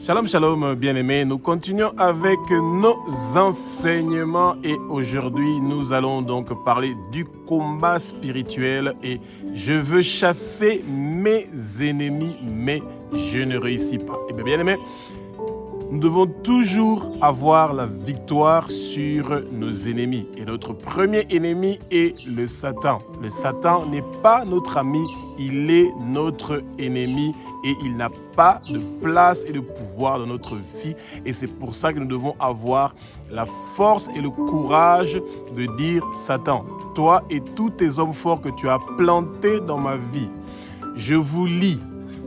Shalom, shalom, bien-aimés. Nous continuons avec nos enseignements et aujourd'hui, nous allons donc parler du combat spirituel et je veux chasser mes ennemis, mais je ne réussis pas. Eh bien, bien-aimés, nous devons toujours avoir la victoire sur nos ennemis. Et notre premier ennemi est le Satan. Le Satan n'est pas notre ami, il est notre ennemi et il n'a pas de place et de pouvoir dans notre vie. Et c'est pour ça que nous devons avoir la force et le courage de dire « Satan, toi et tous tes hommes forts que tu as plantés dans ma vie, je vous lie.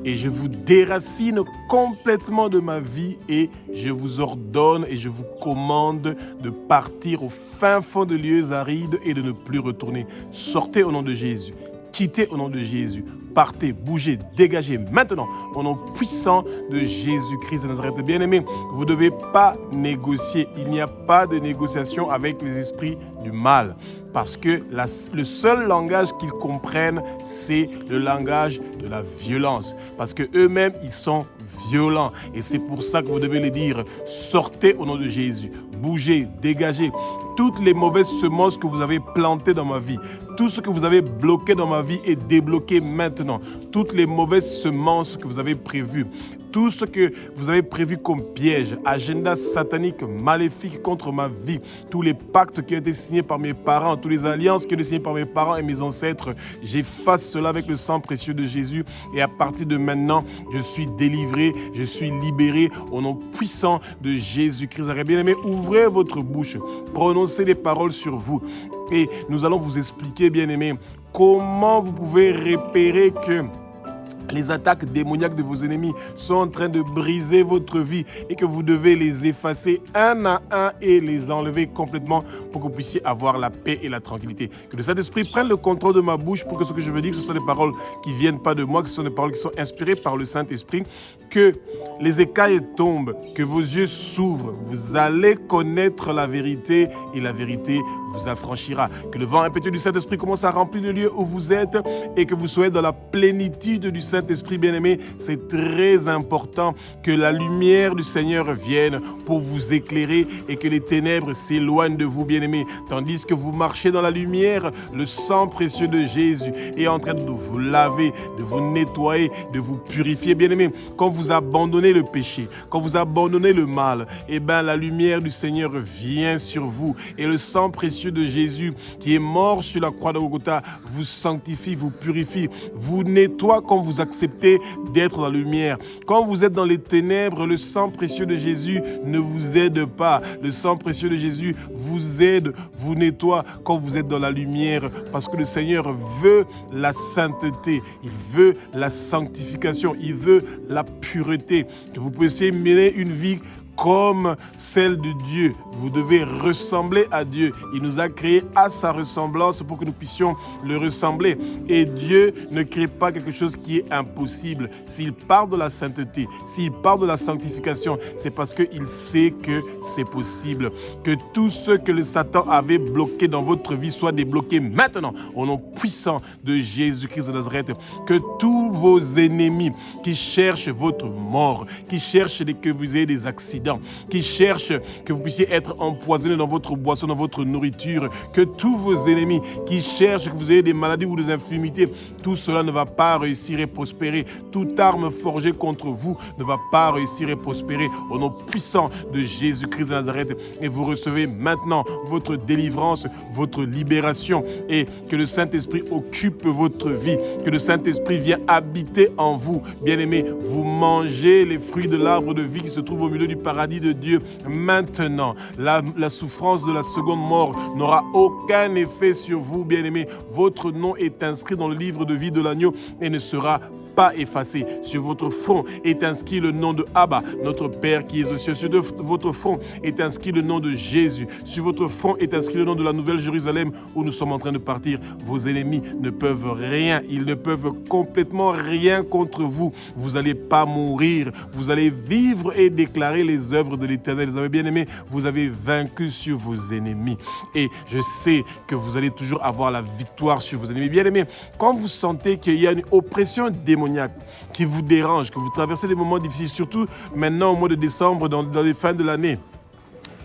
Et je vous déracine complètement de ma vie et je vous ordonne et je vous commande de partir au fin fond de lieux arides et de ne plus retourner. Sortez au nom de Jésus. Quittez au nom de Jésus. Partez, bougez, dégagez maintenant au nom puissant de Jésus-Christ de Nazareth. Bien-aimés, vous ne devez pas négocier. Il n'y a pas de négociation avec les esprits du mal. Parce que le seul langage qu'ils comprennent, c'est le langage de la violence. Parce qu'eux-mêmes, ils sont violents. Et c'est pour ça que vous devez les dire, sortez au nom de Jésus. Bougez, dégagez toutes les mauvaises semences que vous avez plantées dans ma vie. Tout ce que vous avez bloqué dans ma vie est débloqué maintenant. Toutes les mauvaises semences que vous avez prévues. Tout ce que vous avez prévu comme piège, agenda satanique, maléfique contre ma vie, tous les pactes qui ont été signés par mes parents, toutes les alliances qui ont été signées par mes parents et mes ancêtres, j'efface cela avec le sang précieux de Jésus et à partir de maintenant, je suis délivré, je suis libéré au nom puissant de Jésus-Christ. Bien-aimés, ouvrez votre bouche, prononcez des paroles sur vous et nous allons vous expliquer, bien-aimés, comment vous pouvez repérer que les attaques démoniaques de vos ennemis sont en train de briser votre vie et que vous devez les effacer un à un et les enlever complètement pour que vous puissiez avoir la paix et la tranquillité. Que le Saint-Esprit prenne le contrôle de ma bouche pour que ce que je veux dire, ce sont des paroles qui ne viennent pas de moi, que ce sont des paroles qui sont inspirées par le Saint-Esprit. Que les écailles tombent, que vos yeux s'ouvrent. Vous allez connaître la vérité et la vérité vous affranchira. Que le vent impétueux du Saint-Esprit commence à remplir le lieu où vous êtes et que vous soyez dans la plénitude du Saint-Esprit, bien-aimé. C'est très important que la lumière du Seigneur vienne pour vous éclairer et que les ténèbres s'éloignent de vous, bien-aimé. Tandis que vous marchez dans la lumière, le sang précieux de Jésus est en train de vous laver, de vous nettoyer, de vous purifier, bien-aimé. Quand vous abandonnez le péché, quand vous abandonnez le mal, eh bien la lumière du Seigneur vient sur vous et le sang précieux de Jésus qui est mort sur la croix de Golgotha vous sanctifie, vous purifie, vous nettoie quand vous acceptez d'être dans la lumière. Quand vous êtes dans les ténèbres, le sang précieux de Jésus ne vous aide pas. Le sang précieux de Jésus vous aide, vous nettoie quand vous êtes dans la lumière parce que le Seigneur veut la sainteté, il veut la sanctification, il veut la pureté, que vous puissiez mener une vie comme celle de Dieu. Vous devez ressembler à Dieu. Il nous a créés à sa ressemblance pour que nous puissions le ressembler. Et Dieu ne crée pas quelque chose qui est impossible. S'il parle de la sainteté, s'il parle de la sanctification, c'est parce qu'il sait que c'est possible. Que tout ce que le Satan avait bloqué dans votre vie soit débloqué maintenant au nom puissant de Jésus-Christ de Nazareth. Que tous vos ennemis qui cherchent votre mort, qui cherchent que vous ayez des accidents, qui cherchent que vous puissiez être empoisonné dans votre boisson, dans votre nourriture, que tous vos ennemis qui cherchent que vous ayez des maladies ou des infirmités, tout cela ne va pas réussir et prospérer. Toute arme forgée contre vous ne va pas réussir et prospérer au nom puissant de Jésus-Christ de Nazareth. Et vous recevez maintenant votre délivrance, votre libération et que le Saint-Esprit occupe votre vie, que le Saint-Esprit vienne habiter en vous. Bien-aimés, vous mangez les fruits de l'arbre de vie qui se trouve au milieu du paradis de Dieu. Maintenant, la souffrance de la seconde mort n'aura aucun effet sur vous, bien-aimés. Votre nom est inscrit dans le livre de vie de l'agneau et ne sera pas effacé. Sur votre front est inscrit le nom de Abba, notre Père qui est aux cieux. Sur votre front est inscrit le nom de Jésus. Sur votre front est inscrit le nom de la Nouvelle Jérusalem où nous sommes en train de partir. Vos ennemis ne peuvent rien. Ils ne peuvent complètement rien contre vous. Vous n'allez pas mourir. Vous allez vivre et déclarer les œuvres de l'Éternel. Vous avez bien aimé, vous avez vaincu sur vos ennemis. Et je sais que vous allez toujours avoir la victoire sur vos ennemis. Bien aimé, quand vous sentez qu'il y a une oppression démoniaque démoniaques qui vous dérangent, que vous traversez des moments difficiles, surtout maintenant au mois de décembre, dans les fins de l'année.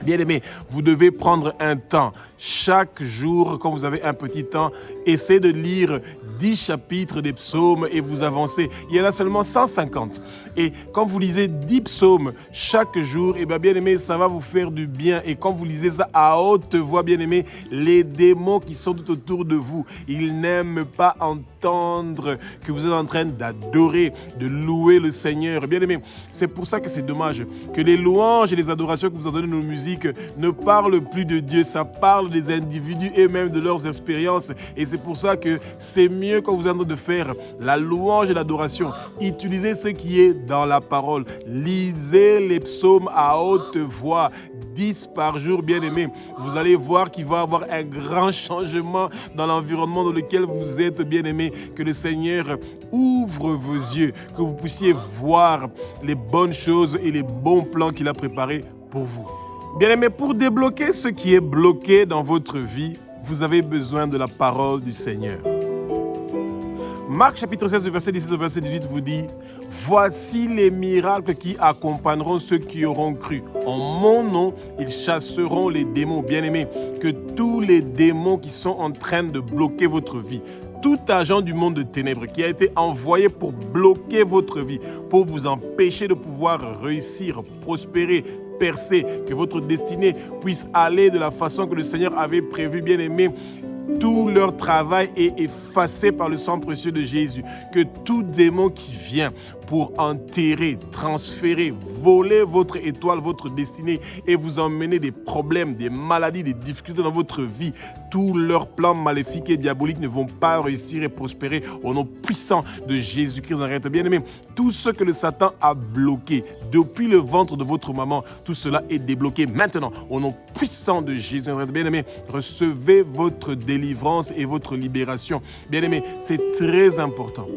Bien-aimés, vous devez prendre un temps. Chaque jour, quand vous avez un petit temps, essayez de lire 10 chapitres des psaumes et vous avancez. Il y en a seulement 150. Et quand vous lisez 10 psaumes chaque jour, bien-aimés, ça va vous faire du bien. Et quand vous lisez ça à haute voix, bien-aimés, les démons qui sont tout autour de vous, ils n'aiment pas entendre que vous êtes en train d'adorer, de louer le Seigneur. Bien-aimés, c'est pour ça que c'est dommage que les louanges et les adorations que vous entendez dans nos musiques ne parlent plus de Dieu. Ça parle des individus et même de leurs expériences. Et c'est pour ça que c'est mieux quand vous êtes en train de faire la louange et l'adoration. Utilisez ce qui est dans la parole. Lisez les psaumes à haute voix. 10 par jour, bien-aimés. Vous allez voir qu'il va y avoir un grand changement dans l'environnement dans lequel vous êtes, bien-aimés. Que le Seigneur ouvre vos yeux, que vous puissiez voir les bonnes choses et les bons plans qu'il a préparés pour vous. Bien-aimés, pour débloquer ce qui est bloqué dans votre vie, vous avez besoin de la parole du Seigneur. Marc chapitre 16, verset 17 au verset 18 vous dit « Voici les miracles qui accompagneront ceux qui auront cru. En mon nom, ils chasseront les démons. » Bien-aimés, que tous les démons qui sont en train de bloquer votre vie, tout agent du monde de ténèbres qui a été envoyé pour bloquer votre vie, pour vous empêcher de pouvoir réussir, prospérer, percer, que votre destinée puisse aller de la façon que le Seigneur avait prévu, bien-aimé. Tout leur travail est effacé par le sang précieux de Jésus. Que tout démon qui vient pour enterrer, transférer, voler votre étoile, votre destinée et vous emmener des problèmes, des maladies, des difficultés dans votre vie, tous leurs plans maléfiques et diaboliques ne vont pas réussir et prospérer au nom puissant de Jésus-Christ. Bien-aimés, tout ce que le Satan a bloqué depuis le ventre de votre maman, tout cela est débloqué maintenant au nom puissant de Jésus. Bien-aimés, recevez votre délivrance et votre libération. Bien-aimés, c'est très important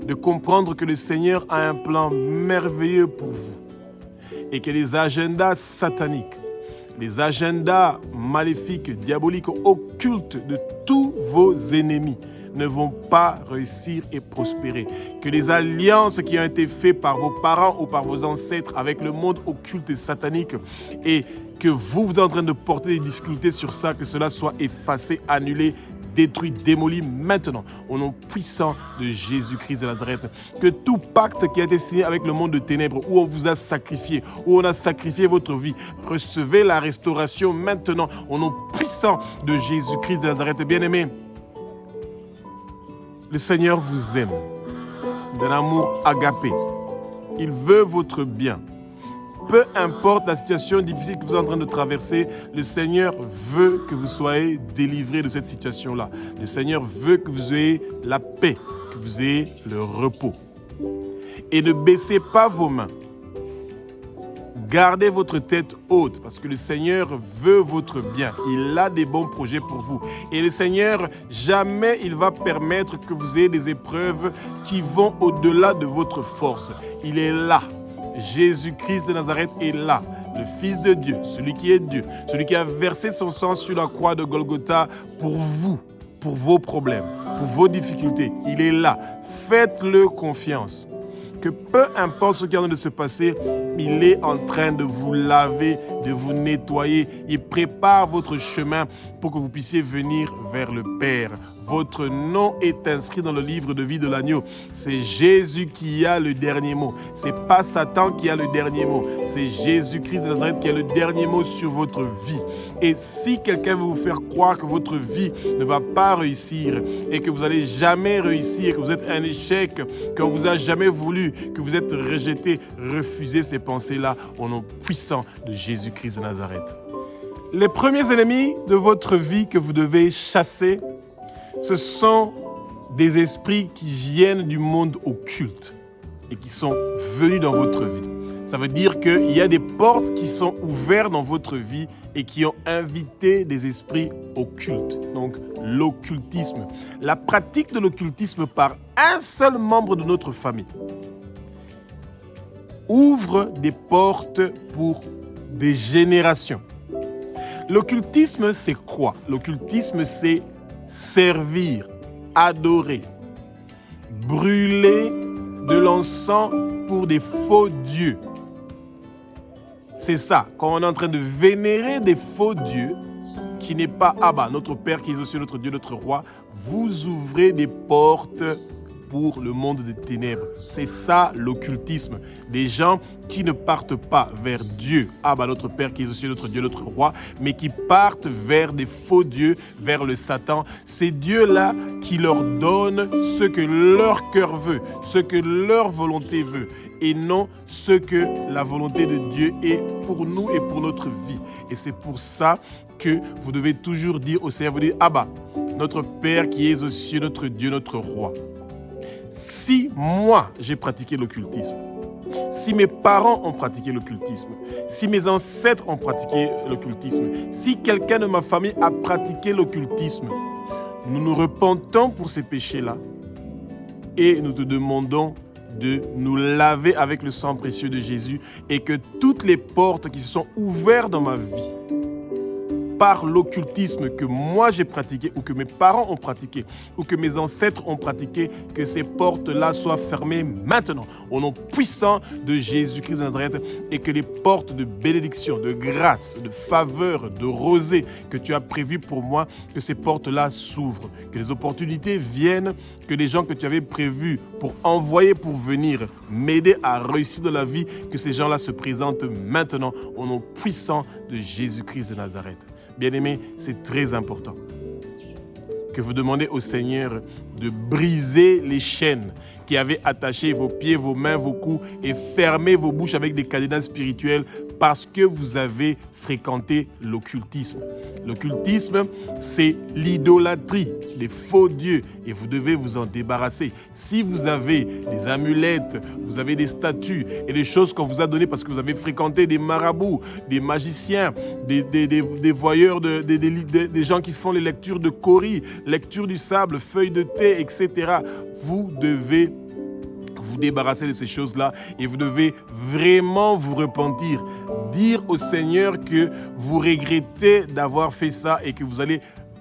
de comprendre que le Seigneur a un plan merveilleux pour vous et que les agendas sataniques, les agendas maléfiques, diaboliques, occultes de tous vos ennemis ne vont pas réussir et prospérer. Que les alliances qui ont été faites par vos parents ou par vos ancêtres avec le monde occulte et satanique et que vous êtes en train de porter des difficultés sur ça, que cela soit effacé, annulé, détruit, démoli maintenant, au nom puissant de Jésus-Christ de Nazareth. Que tout pacte qui a été signé avec le monde de ténèbres, où on vous a sacrifié, où on a sacrifié votre vie, recevez la restauration maintenant, au nom puissant de Jésus-Christ de Nazareth. Bien-aimés, le Seigneur vous aime d'un amour agapé. Il veut votre bien. Peu importe la situation difficile que vous êtes en train de traverser, le Seigneur veut que vous soyez délivrés de cette situation-là. Le Seigneur veut que vous ayez la paix, que vous ayez le repos. Et ne baissez pas vos mains. Gardez votre tête haute parce que le Seigneur veut votre bien. Il a des bons projets pour vous. Et le Seigneur, jamais il va permettre que vous ayez des épreuves qui vont au-delà de votre force. Il est là. Jésus-Christ de Nazareth est là, le Fils de Dieu, celui qui est Dieu, celui qui a versé son sang sur la croix de Golgotha pour vous, pour vos problèmes, pour vos difficultés. Il est là. Faites-le confiance. Que peu importe ce qui est en train de se passer, il est en train de vous laver, de vous nettoyer. Il prépare votre chemin pour que vous puissiez venir vers le Père. Votre nom est inscrit dans le livre de vie de l'agneau. C'est Jésus qui a le dernier mot. Ce n'est pas Satan qui a le dernier mot. C'est Jésus-Christ de Nazareth qui a le dernier mot sur votre vie. Et si quelqu'un veut vous faire croire que votre vie ne va pas réussir et que vous n'allez jamais réussir, que vous êtes un échec, qu'on ne vous a jamais voulu, que vous êtes rejeté, refusez ces pensées-là au nom puissant de Jésus-Christ de Nazareth. Les premiers ennemis de votre vie que vous devez chasser, ce sont des esprits qui viennent du monde occulte et qui sont venus dans votre vie. Ça veut dire qu'il y a des portes qui sont ouvertes dans votre vie et qui ont invité des esprits occultes. Donc l'occultisme. La pratique de l'occultisme par un seul membre de notre famille ouvre des portes pour des générations. L'occultisme, c'est quoi? L'occultisme, c'est servir, adorer, brûler de l'encens pour des faux dieux. C'est ça, quand on est en train de vénérer des faux dieux, qui n'est pas Abba, notre Père qui est aussi notre Dieu, notre Roi, vous ouvrez des portes pour le monde des ténèbres. C'est ça l'occultisme. Des gens qui ne partent pas vers Dieu, Abba, notre Père qui est aussi notre Dieu, notre Roi, mais qui partent vers des faux dieux, vers le Satan. C'est Dieu-là qui leur donne ce que leur cœur veut, ce que leur volonté veut, et non ce que la volonté de Dieu est pour nous et pour notre vie. Et c'est pour ça que vous devez toujours dire au Seigneur, vous dites, Abba, notre Père qui est aux cieux, notre Dieu, notre Roi. Si moi, j'ai pratiqué l'occultisme, si mes parents ont pratiqué l'occultisme, si mes ancêtres ont pratiqué l'occultisme, si quelqu'un de ma famille a pratiqué l'occultisme, nous nous repentons pour ces péchés-là et nous te demandons de nous laver avec le sang précieux de Jésus et que toutes les portes qui se sont ouvertes dans ma vie par l'occultisme que moi j'ai pratiqué ou que mes parents ont pratiqué ou que mes ancêtres ont pratiqué, que ces portes-là soient fermées maintenant au nom puissant de Jésus-Christ de Nazareth et que les portes de bénédiction, de grâce, de faveur, de rosée que tu as prévues pour moi, que ces portes-là s'ouvrent, que les opportunités viennent, que les gens que tu avais prévus pour envoyer pour venir m'aider à réussir dans la vie, que ces gens-là se présentent maintenant au nom puissant de Jésus-Christ de Nazareth. Bien-aimés, c'est très important que vous demandez au Seigneur de briser les chaînes qui avaient attaché vos pieds, vos mains, vos coups et fermé vos bouches avec des cadenas spirituels parce que vous avez fréquenté l'occultisme. L'occultisme, c'est l'idolâtrie, les faux dieux et vous devez vous en débarrasser. Si vous avez des amulettes, vous avez des statues et des choses qu'on vous a données parce que vous avez fréquenté des marabouts, des magiciens, des voyeurs, des gens qui font les lectures de Cori, lecture du sable, feuilles de thé, etc. Vous devez vous débarrasser de ces choses-là et vous devez vraiment vous repentir. Dire au Seigneur que vous regrettez d'avoir fait ça et que vous allez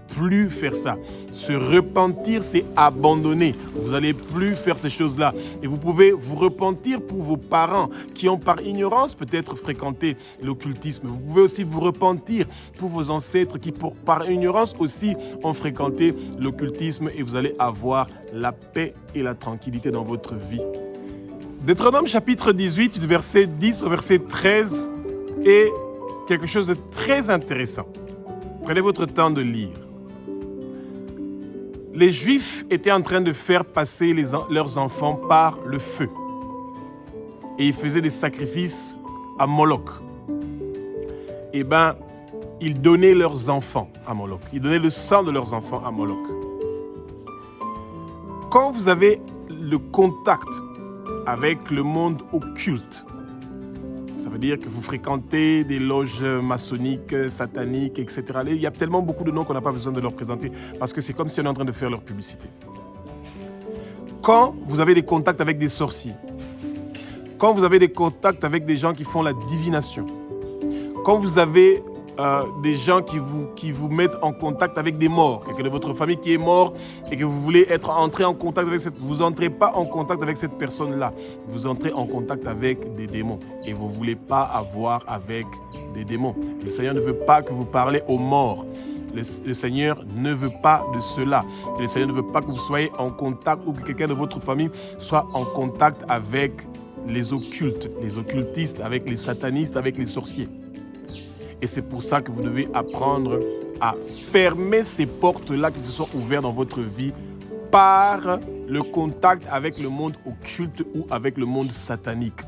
plus faire ça. Se repentir, c'est abandonner. Vous n'allez plus faire ces choses-là. Et vous pouvez vous repentir pour vos parents qui ont par ignorance peut-être fréquenté l'occultisme. Vous pouvez aussi vous repentir pour vos ancêtres qui par ignorance aussi ont fréquenté l'occultisme et vous allez avoir la paix et la tranquillité dans votre vie. Deutéronome chapitre 18, du verset 10 au verset 13 est quelque chose de très intéressant. Prenez votre temps de lire. Les Juifs étaient en train de faire passer leurs enfants par le feu. Et ils faisaient des sacrifices à Moloch. Eh bien, ils donnaient leurs enfants à Moloch. Ils donnaient le sang de leurs enfants à Moloch. Quand vous avez le contact avec le monde occulte, ça veut dire que vous fréquentez des loges maçonniques, sataniques, etc. Il y a tellement beaucoup de noms qu'on n'a pas besoin de leur présenter parce que c'est comme si on est en train de faire leur publicité. Quand vous avez des contacts avec des sorciers, quand vous avez des contacts avec des gens qui font la divination, quand vous avez des gens qui vous mettent en contact avec des morts, quelqu'un de votre famille qui est mort et que vous voulez entrer en contact avec vous n'entrez pas en contact avec cette personne-là, vous entrez en contact avec des démons et vous ne voulez pas avoir avec des démons. Le Seigneur ne veut pas que vous parlez aux morts. Le Seigneur ne veut pas de cela. Le Seigneur ne veut pas que vous soyez en contact ou que quelqu'un de votre famille soit en contact avec les occultes, les occultistes, avec les satanistes, avec les sorciers. Et c'est pour ça que vous devez apprendre à fermer ces portes-là qui se sont ouvertes dans votre vie par le contact avec le monde occulte ou avec le monde satanique.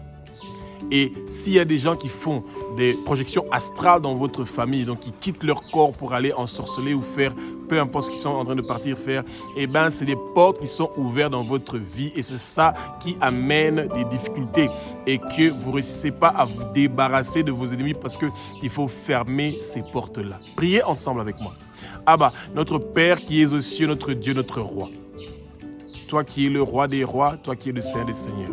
Et s'il y a des gens qui font des projections astrales dans votre famille, donc qui quittent leur corps pour aller ensorceler ou faire, peu importe ce qu'ils sont en train de partir faire, eh bien, c'est des portes qui sont ouvertes dans votre vie et c'est ça qui amène des difficultés et que vous ne réussissez pas à vous débarrasser de vos ennemis parce qu'il faut fermer ces portes-là. Priez ensemble avec moi. Abba, notre Père qui es aux cieux, notre Dieu, notre Roi. Toi qui es le Roi des rois, toi qui es le Seigneur des seigneurs.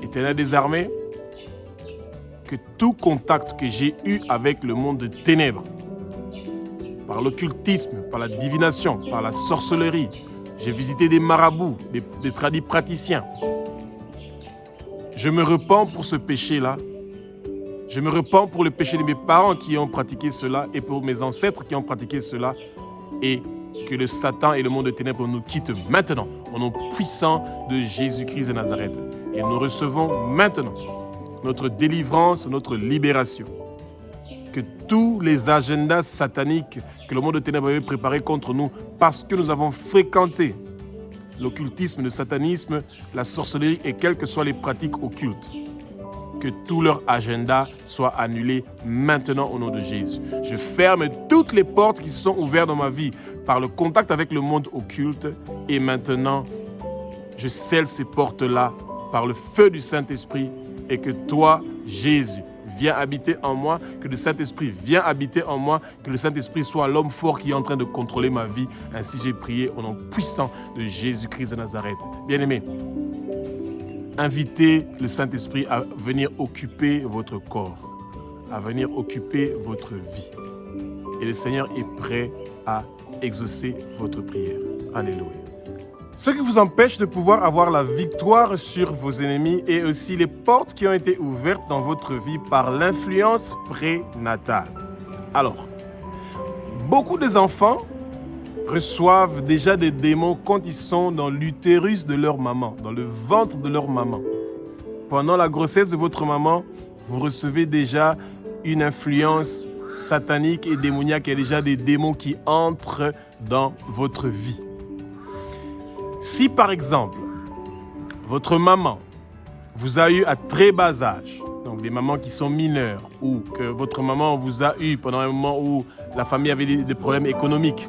Éternel des armées, que tout contact que j'ai eu avec le monde de ténèbres, par l'occultisme, par la divination, par la sorcellerie, J'ai visité des marabouts, des tradis praticiens. Je me repens pour ce péché-là. Je me repens pour le péché de mes parents qui ont pratiqué cela et pour mes ancêtres qui ont pratiqué cela. Et que le Satan et le monde de ténèbres nous quittent maintenant au nom puissant de Jésus-Christ de Nazareth. Et nous recevons maintenant notre délivrance, notre libération. Que tous les agendas sataniques que le monde de ténèbres avait préparés contre nous parce que nous avons fréquenté l'occultisme, le satanisme, la sorcellerie et quelles que soient les pratiques occultes, que tout leur agenda soit annulé maintenant au nom de Jésus. Je ferme toutes les portes qui se sont ouvertes dans ma vie par le contact avec le monde occulte et maintenant, je scelle ces portes-là par le feu du Saint-Esprit et que toi, Jésus, viens habiter en moi, que le Saint-Esprit vienne habiter en moi, que le Saint-Esprit soit l'homme fort qui est en train de contrôler ma vie. Ainsi j'ai prié au nom puissant de Jésus-Christ de Nazareth. Bien-aimés, invitez le Saint-Esprit à venir occuper votre corps, à venir occuper votre vie. Et le Seigneur est prêt à exaucer votre prière. Alléluia. Ce qui vous empêche de pouvoir avoir la victoire sur vos ennemis et aussi les portes qui ont été ouvertes dans votre vie par l'influence prénatale. Alors, beaucoup des enfants reçoivent déjà des démons quand ils sont dans l'utérus de leur maman, dans le ventre de leur maman. Pendant la grossesse de votre maman, vous recevez déjà une influence satanique et démoniaque. Il y a déjà des démons qui entrent dans votre vie. Si par exemple, votre maman vous a eu à très bas âge, donc des mamans qui sont mineures, ou que votre maman vous a eu pendant un moment où la famille avait des problèmes économiques,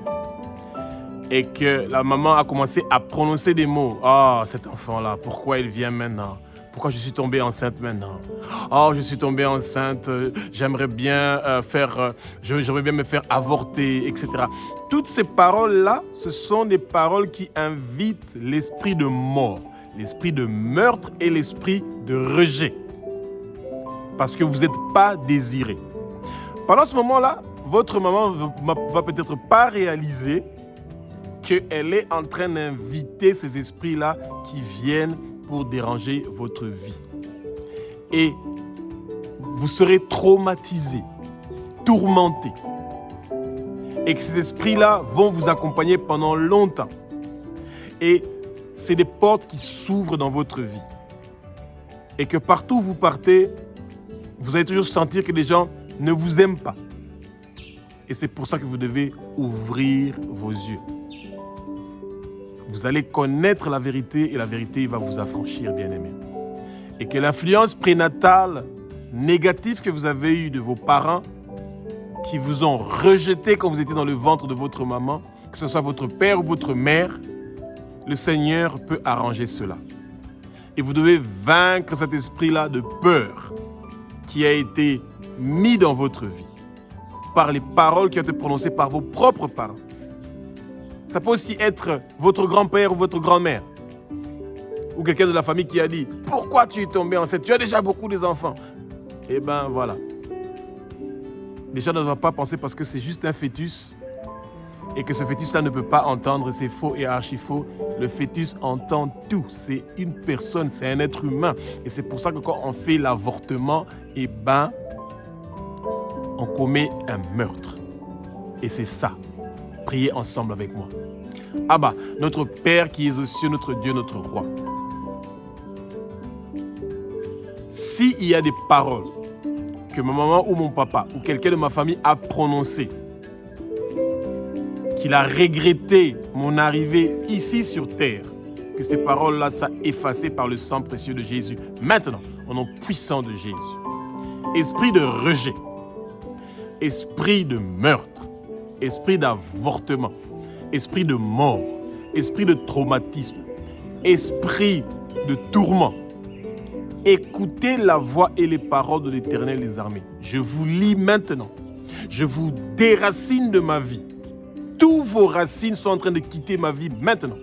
et que la maman a commencé à prononcer des mots. « Oh, cet enfant-là, pourquoi il vient maintenant ? Pourquoi je suis tombée enceinte maintenant ? Oh, je suis tombée enceinte, j'aimerais bien me faire avorter, etc. » Toutes ces paroles-là, ce sont des paroles qui invitent l'esprit de mort, l'esprit de meurtre et l'esprit de rejet. Parce que vous n'êtes pas désiré. Pendant ce moment-là, votre maman va peut-être pas réaliser qu'elle est en train d'inviter ces esprits-là qui viennent pour déranger votre vie. Et vous serez traumatisé, tourmenté. Et que ces esprits-là vont vous accompagner pendant longtemps. Et c'est des portes qui s'ouvrent dans votre vie. Et que partout où vous partez, vous allez toujours sentir que les gens ne vous aiment pas. Et c'est pour ça que vous devez ouvrir vos yeux. Vous allez connaître la vérité et la vérité va vous affranchir, bien-aimés. Et que l'influence prénatale négative que vous avez eue de vos parents, qui vous ont rejeté quand vous étiez dans le ventre de votre maman, que ce soit votre père ou votre mère, le Seigneur peut arranger cela. Et vous devez vaincre cet esprit-là de peur qui a été mis dans votre vie par les paroles qui ont été prononcées par vos propres parents. Ça peut aussi être votre grand-père ou votre grand-mère ou quelqu'un de la famille qui a dit « Pourquoi tu es tombé enceinte? Tu as déjà beaucoup d'enfants. » Eh bien, voilà. Les gens ne doivent pas penser parce que c'est juste un fœtus et que ce fœtus-là ne peut pas entendre, c'est faux et archi faux. Le fœtus entend tout. C'est une personne, c'est un être humain. Et c'est pour ça que quand on fait l'avortement, eh ben, on commet un meurtre. Et c'est ça. Priez ensemble avec moi. Abba, notre Père qui es aux cieux, notre Dieu, notre Roi. S'il y a des paroles que ma maman ou mon papa ou quelqu'un de ma famille a prononcées, qu'il a regretté mon arrivée ici sur terre, que ces paroles-là soient effacées par le sang précieux de Jésus. Maintenant, au nom puissant de Jésus. Esprit de rejet, esprit de meurtre, esprit d'avortement, esprit de mort, esprit de traumatisme, esprit de tourment. Écoutez la voix et les paroles de l'Éternel des armées. Je vous lis maintenant. Je vous déracine de ma vie. Tous vos racines sont en train de quitter ma vie maintenant.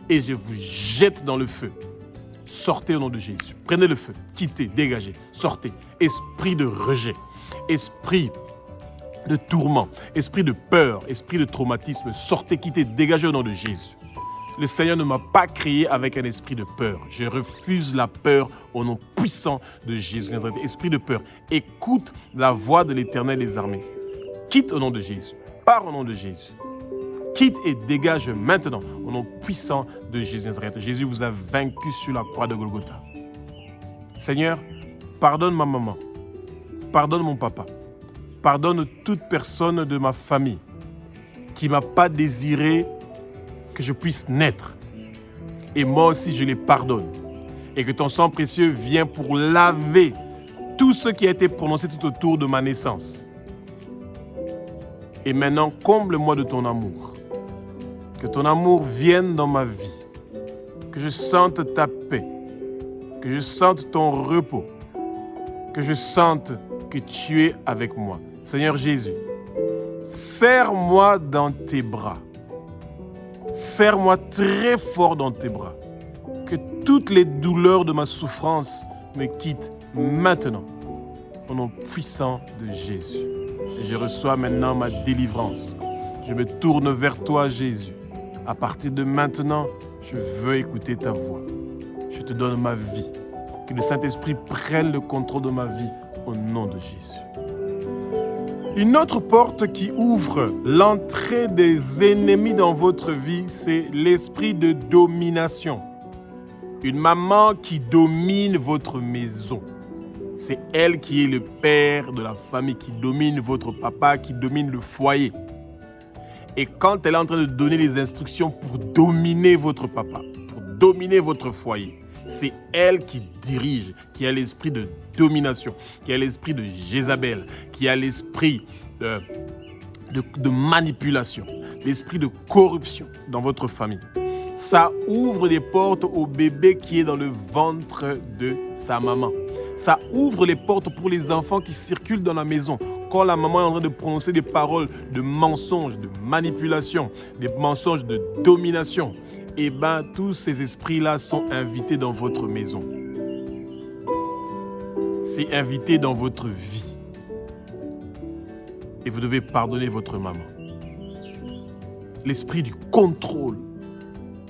Et je vous jette dans le feu. Sortez au nom de Jésus. Prenez le feu. Quittez, dégagez, sortez. Esprit de rejet, esprit de tourment, esprit de peur, esprit de traumatisme. Sortez, quittez, dégagez au nom de Jésus. Le Seigneur ne m'a pas créé avec un esprit de peur. Je refuse la peur au nom puissant de Jésus. Esprit de peur, écoute la voix de l'Éternel des armées. Quitte au nom de Jésus. Pars au nom de Jésus. Quitte et dégage maintenant au nom puissant de Jésus Nazareth. Jésus vous a vaincu sur la croix de Golgotha. Seigneur, pardonne ma maman. Pardonne mon papa. Pardonne toute personne de ma famille qui ne m'a pas désiré que je puisse naître. Et moi aussi, je les pardonne. Et que ton sang précieux vient pour laver tout ce qui a été prononcé tout autour de ma naissance. Et maintenant, comble-moi de ton amour. Que ton amour vienne dans ma vie. Que je sente ta paix. Que je sente ton repos. Que je sente que tu es avec moi. Seigneur Jésus, serre-moi dans tes bras. Serre-moi très fort dans tes bras. Que toutes les douleurs de ma souffrance me quittent maintenant. Au nom puissant de Jésus. Et je reçois maintenant ma délivrance. Je me tourne vers toi, Jésus. À partir de maintenant, je veux écouter ta voix. Je te donne ma vie. Que le Saint-Esprit prenne le contrôle de ma vie au nom de Jésus. Une autre porte qui ouvre l'entrée des ennemis dans votre vie, c'est l'esprit de domination. Une maman qui domine votre maison. C'est elle qui est le père de la famille, qui domine votre papa, qui domine le foyer. Et quand elle est en train de donner les instructions pour dominer votre papa, pour dominer votre foyer, c'est elle qui dirige, qui a l'esprit de domination, qui a l'esprit de Jézabel, qui a l'esprit de manipulation, l'esprit de corruption dans votre famille. Ça ouvre les portes au bébé qui est dans le ventre de sa maman. Ça ouvre les portes pour les enfants qui circulent dans la maison. Quand la maman est en train de prononcer des paroles de mensonges, de manipulation, des mensonges de domination, eh bien, tous ces esprits-là sont invités dans votre maison. C'est invité dans votre vie. Et vous devez pardonner votre maman. L'esprit du contrôle.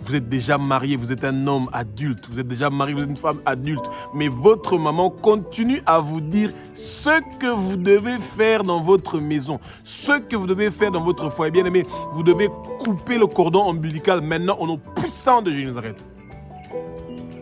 Vous êtes déjà marié, vous êtes un homme adulte, vous êtes déjà marié, vous êtes une femme adulte, mais votre maman continue à vous dire ce que vous devez faire dans votre maison, ce que vous devez faire dans votre foyer. Bien aimé, vous devez couper le cordon ombilical maintenant au nom puissant de Jésus Nazareth.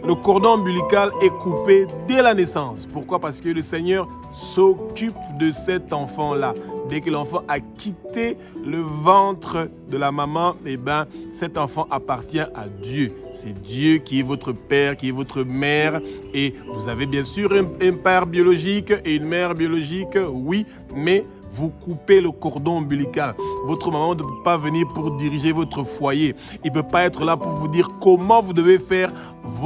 Le cordon ombilical est coupé dès la naissance. Pourquoi? Parce que le Seigneur s'occupe de cet enfant-là. Dès que l'enfant a quitté le ventre de la maman, eh bien, cet enfant appartient à Dieu. C'est Dieu qui est votre père, qui est votre mère. Et vous avez bien sûr un père biologique et une mère biologique, oui, mais vous coupez le cordon ombilical. Votre maman ne peut pas venir pour diriger votre foyer. Il ne peut pas être là pour vous dire comment vous devez faire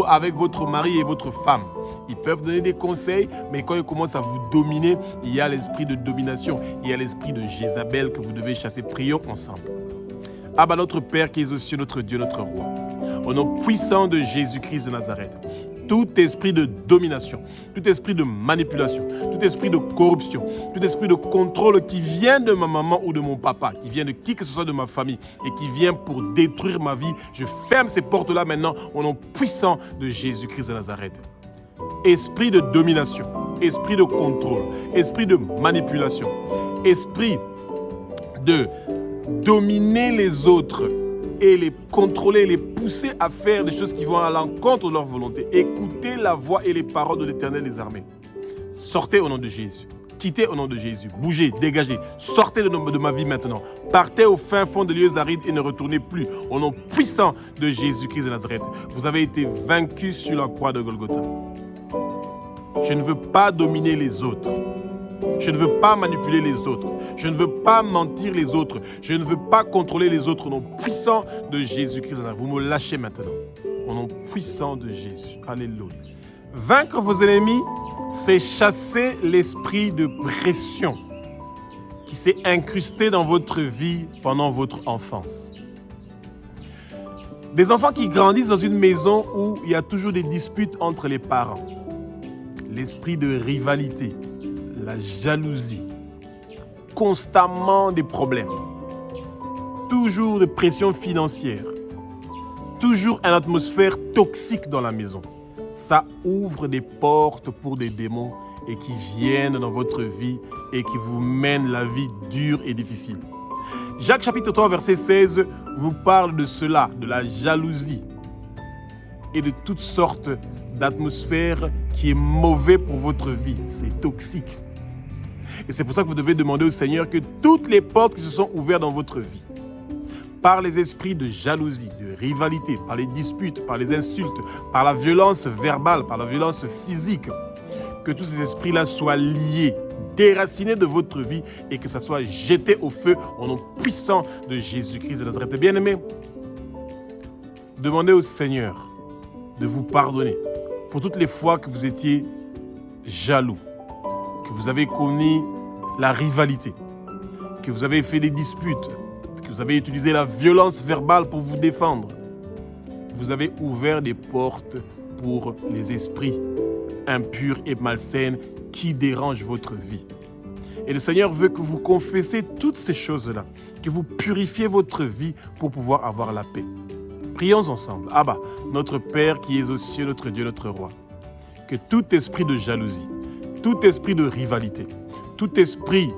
avec votre mari et votre femme. Ils peuvent donner des conseils, mais quand ils commencent à vous dominer, il y a l'esprit de domination, il y a l'esprit de Jézabel que vous devez chasser. Prions ensemble. Abba, notre Père qui es aux cieux, notre Dieu, notre Roi, au nom puissant de Jésus-Christ de Nazareth, tout esprit de domination, tout esprit de manipulation, tout esprit de corruption, tout esprit de contrôle qui vient de ma maman ou de mon papa, qui vient de qui que ce soit de ma famille et qui vient pour détruire ma vie, je ferme ces portes-là maintenant au nom puissant de Jésus-Christ de Nazareth. Esprit de domination, esprit de contrôle, esprit de manipulation, esprit de dominer les autres et les contrôler, les pousser à faire des choses qui vont à l'encontre de leur volonté. Écoutez la voix et les paroles de l'Éternel des armées. Sortez au nom de Jésus. Quittez au nom de Jésus. Bougez, dégagez. Sortez de ma vie maintenant. Partez au fin fond des lieux arides et ne retournez plus. Au nom puissant de Jésus-Christ de Nazareth. Vous avez été vaincus sur la croix de Golgotha. Je ne veux pas dominer les autres. Je ne veux pas manipuler les autres. Je ne veux pas mentir les autres. Je ne veux pas contrôler les autres. Au nom puissant de Jésus-Christ. Vous me lâchez maintenant. Au nom puissant de Jésus. Alléluia. Vaincre vos ennemis, c'est chasser l'esprit de pression qui s'est incrusté dans votre vie pendant votre enfance. Des enfants qui grandissent dans une maison où il y a toujours des disputes entre les parents. L'esprit de rivalité, la jalousie, constamment des problèmes, toujours de pression financière, toujours une atmosphère toxique dans la maison, ça ouvre des portes pour des démons et qui viennent dans votre vie et qui vous mènent la vie dure et difficile. Jacques chapitre 3 verset 16 vous parle de cela, de la jalousie et de toutes sortes d'atmosphères qui est mauvais pour votre vie. C'est toxique. Et c'est pour ça que vous devez demander au Seigneur que toutes les portes qui se sont ouvertes dans votre vie, par les esprits de jalousie, de rivalité, par les disputes, par les insultes, par la violence verbale, par la violence physique, que tous ces esprits-là soient liés, déracinés de votre vie et que ça soit jeté au feu au nom puissant de Jésus-Christ de Nazareth. Bien-aimés, demandez au Seigneur de vous pardonner pour toutes les fois que vous étiez jaloux, que vous avez connu la rivalité, que vous avez fait des disputes, que vous avez utilisé la violence verbale pour vous défendre. Vous avez ouvert des portes pour les esprits impurs et malsains qui dérangent votre vie. Et le Seigneur veut que vous confessiez toutes ces choses-là, que vous purifiez votre vie pour pouvoir avoir la paix. Prions ensemble. Abba, notre Père qui es aux cieux, notre Dieu, notre Roi, que tout esprit de jalousie, tout esprit de rivalité, tout esprit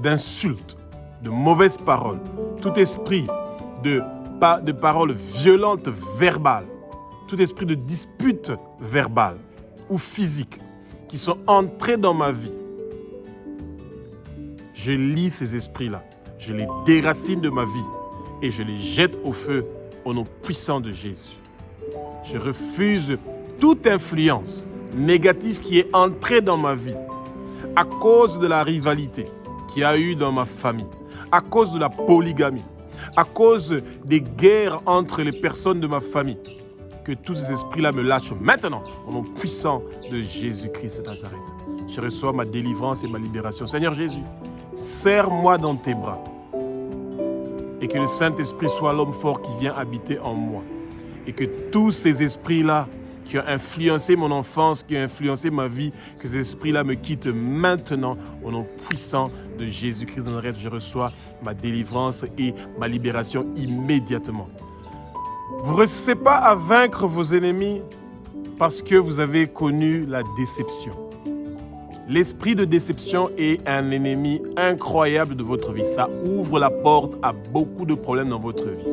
d'insulte, de mauvaises paroles, tout esprit de paroles violentes verbales, tout esprit de disputes verbales ou physiques qui sont entrés dans ma vie, je lis ces esprits-là, je les déracine de ma vie et je les jette au feu au nom puissant de Jésus. Je refuse toute influence négative qui est entrée dans ma vie à cause de la rivalité qu'il y a eu dans ma famille, à cause de la polygamie, à cause des guerres entre les personnes de ma famille. Que tous ces esprits-là me lâchent maintenant au nom puissant de Jésus-Christ de Nazareth. Je reçois ma délivrance et ma libération. Seigneur Jésus, serre-moi dans tes bras et que le Saint-Esprit soit l'homme fort qui vient habiter en moi. Et que tous ces esprits-là qui ont influencé mon enfance, qui ont influencé ma vie, que ces esprits-là me quittent maintenant au nom puissant de Jésus-Christ de Nazareth. Je reçois ma délivrance et ma libération immédiatement. Vous ne réussissez pas à vaincre vos ennemis parce que vous avez connu la déception. L'esprit de déception est un ennemi incroyable de votre vie. Ça ouvre la porte à beaucoup de problèmes dans votre vie.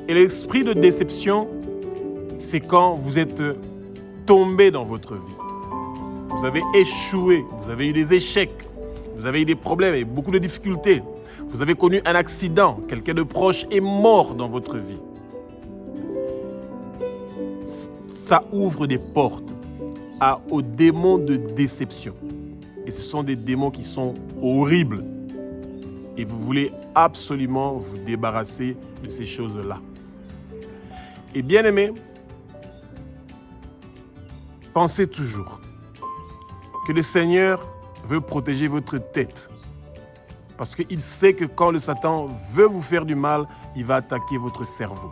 Et l'esprit de déception, c'est quand vous êtes tombé dans votre vie. Vous avez échoué, vous avez eu des échecs, vous avez eu des problèmes et beaucoup de difficultés. Vous avez connu un accident, quelqu'un de proche est mort dans votre vie. Ça ouvre des portes aux démons de déception. Et ce sont des démons qui sont horribles. Et vous voulez absolument vous débarrasser de ces choses-là. Et bien aimé, pensez toujours que le Seigneur veut protéger votre tête. Parce qu'il sait que quand le Satan veut vous faire du mal, il va attaquer votre cerveau.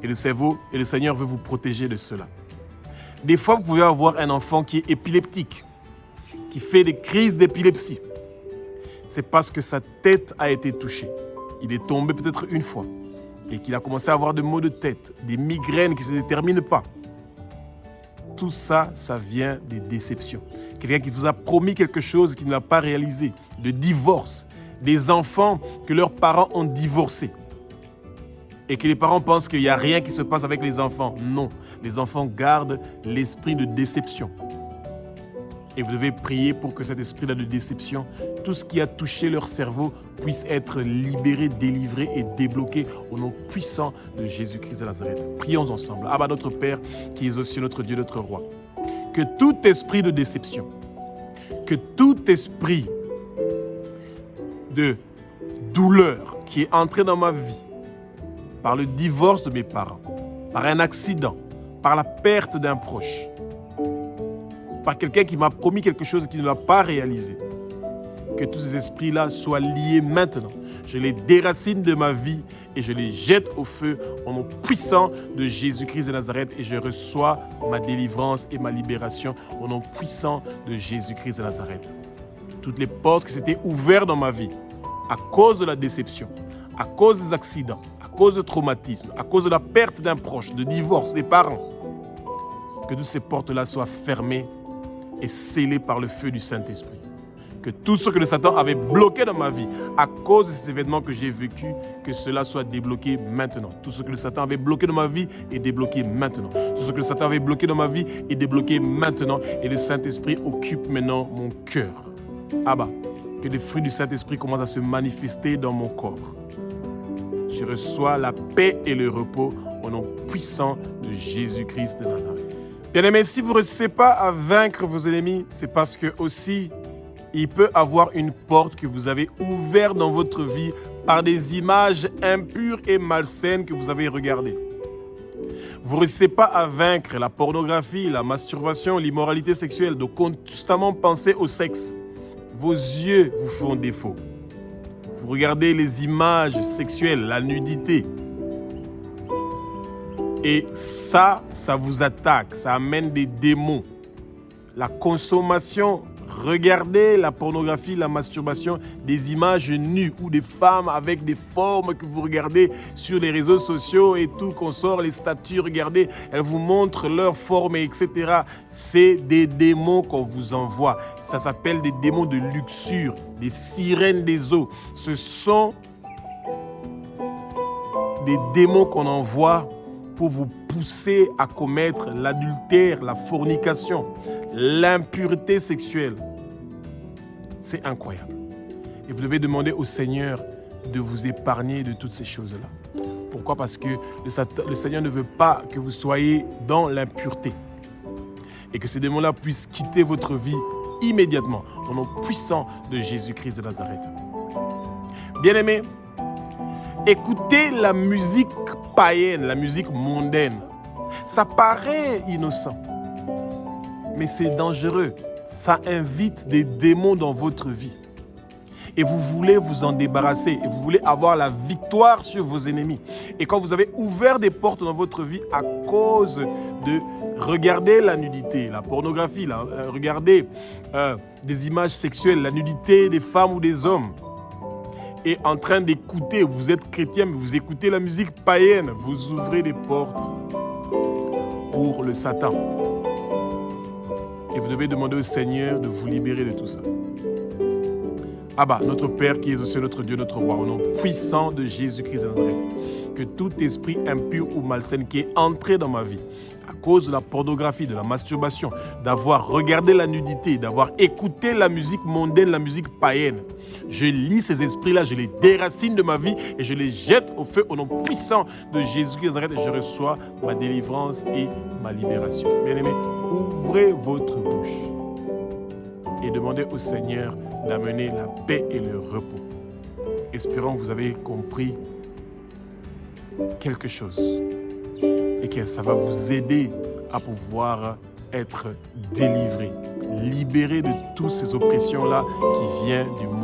Et le Seigneur veut vous protéger de cela. Des fois, vous pouvez avoir un enfant qui est épileptique, qui fait des crises d'épilepsie. C'est parce que sa tête a été touchée. Il est tombé peut-être une fois et qu'il a commencé à avoir des maux de tête, des migraines qui ne se déterminent pas. Tout ça, ça vient des déceptions. Quelqu'un qui vous a promis quelque chose qui ne l'a pas réalisé, de divorce, des enfants que leurs parents ont divorcés. Et que les parents pensent qu'il n'y a rien qui se passe avec les enfants. Non, les enfants gardent l'esprit de déception. Et vous devez prier pour que cet esprit-là de déception, tout ce qui a touché leur cerveau, puisse être libéré, délivré et débloqué au nom puissant de Jésus-Christ de Nazareth. Prions ensemble. Abba, notre Père, qui es aux cieux, notre Dieu, notre Roi. Que tout esprit de déception, que tout esprit de douleur qui est entré dans ma vie, par le divorce de mes parents, par un accident, par la perte d'un proche, par quelqu'un qui m'a promis quelque chose qui ne l'a pas réalisé. Que tous ces esprits-là soient liés maintenant. Je les déracine de ma vie et je les jette au feu au nom puissant de Jésus-Christ de Nazareth et je reçois ma délivrance et ma libération au nom puissant de Jésus-Christ de Nazareth. Toutes les portes qui s'étaient ouvertes dans ma vie à cause de la déception, à cause des accidents, à cause de traumatisme, à cause de la perte d'un proche, de divorce des parents, que toutes ces portes-là soient fermées et scellées par le feu du Saint-Esprit. Que tout ce que le Satan avait bloqué dans ma vie à cause de ces événements que j'ai vécus, que cela soit débloqué maintenant. Tout ce que le Satan avait bloqué dans ma vie est débloqué maintenant. Tout ce que le Satan avait bloqué dans ma vie est débloqué maintenant. Et le Saint-Esprit occupe maintenant mon cœur. Abba, que les fruits du Saint-Esprit commencent à se manifester dans mon corps. Je reçois la paix et le repos au nom puissant de Jésus-Christ de Nazareth. Bien-aimés, si vous ne réussissez pas à vaincre vos ennemis, c'est parce que aussi, il peut avoir une porte que vous avez ouverte dans votre vie par des images impures et malsaines que vous avez regardées. Vous ne réussissez pas à vaincre la pornographie, la masturbation, l'immoralité sexuelle, de constamment penser au sexe. Vos yeux vous font défaut. Vous regardez les images sexuelles, la nudité. Et ça vous attaque, ça amène des démons. La consommation, regardez la pornographie, la masturbation, des images nues ou des femmes avec des formes que vous regardez sur les réseaux sociaux et tout, qu'on sort les statues, regardez, elles vous montrent leur forme, etc. C'est des démons qu'on vous envoie. Ça s'appelle des démons de luxure, des sirènes des eaux. Ce sont des démons qu'on envoie pour vous pousser à commettre l'adultère, la fornication, l'impureté sexuelle. C'est incroyable. Et vous devez demander au Seigneur de vous épargner de toutes ces choses-là. Pourquoi? Parce que le Seigneur ne veut pas que vous soyez dans l'impureté. Et que ces démons-là puissent quitter votre vie immédiatement, au nom puissant de Jésus-Christ de Nazareth. Bien-aimés, écoutez la musique païenne, la musique mondaine. Ça paraît innocent, mais c'est dangereux. Ça invite des démons dans votre vie. Et vous voulez vous en débarrasser. Et vous voulez avoir la victoire sur vos ennemis. Et quand vous avez ouvert des portes dans votre vie à cause de regarder la nudité, la pornographie, regarder des images sexuelles, la nudité des femmes ou des hommes, et en train d'écouter, vous êtes chrétien, mais vous écoutez la musique païenne, vous ouvrez des portes pour le Satan. Et vous devez demander au Seigneur de vous libérer de tout ça. Abba, notre Père qui es au ciel, notre Dieu, notre Roi, au nom puissant de Jésus-Christ de Nazareth, que tout esprit impur ou malsain qui est entré dans ma vie, à cause de la pornographie, de la masturbation, d'avoir regardé la nudité, d'avoir écouté la musique mondaine, la musique païenne, je lis ces esprits-là, je les déracine de ma vie et je les jette au feu au nom puissant de Jésus-Christ de Nazareth et je reçois ma délivrance et ma libération. Bien-aimés, ouvrez votre bouche et demandez au Seigneur d'amener la paix et le repos. Espérons que vous avez compris quelque chose et que ça va vous aider à pouvoir être délivré, libéré de toutes ces oppressions-là qui viennent du monde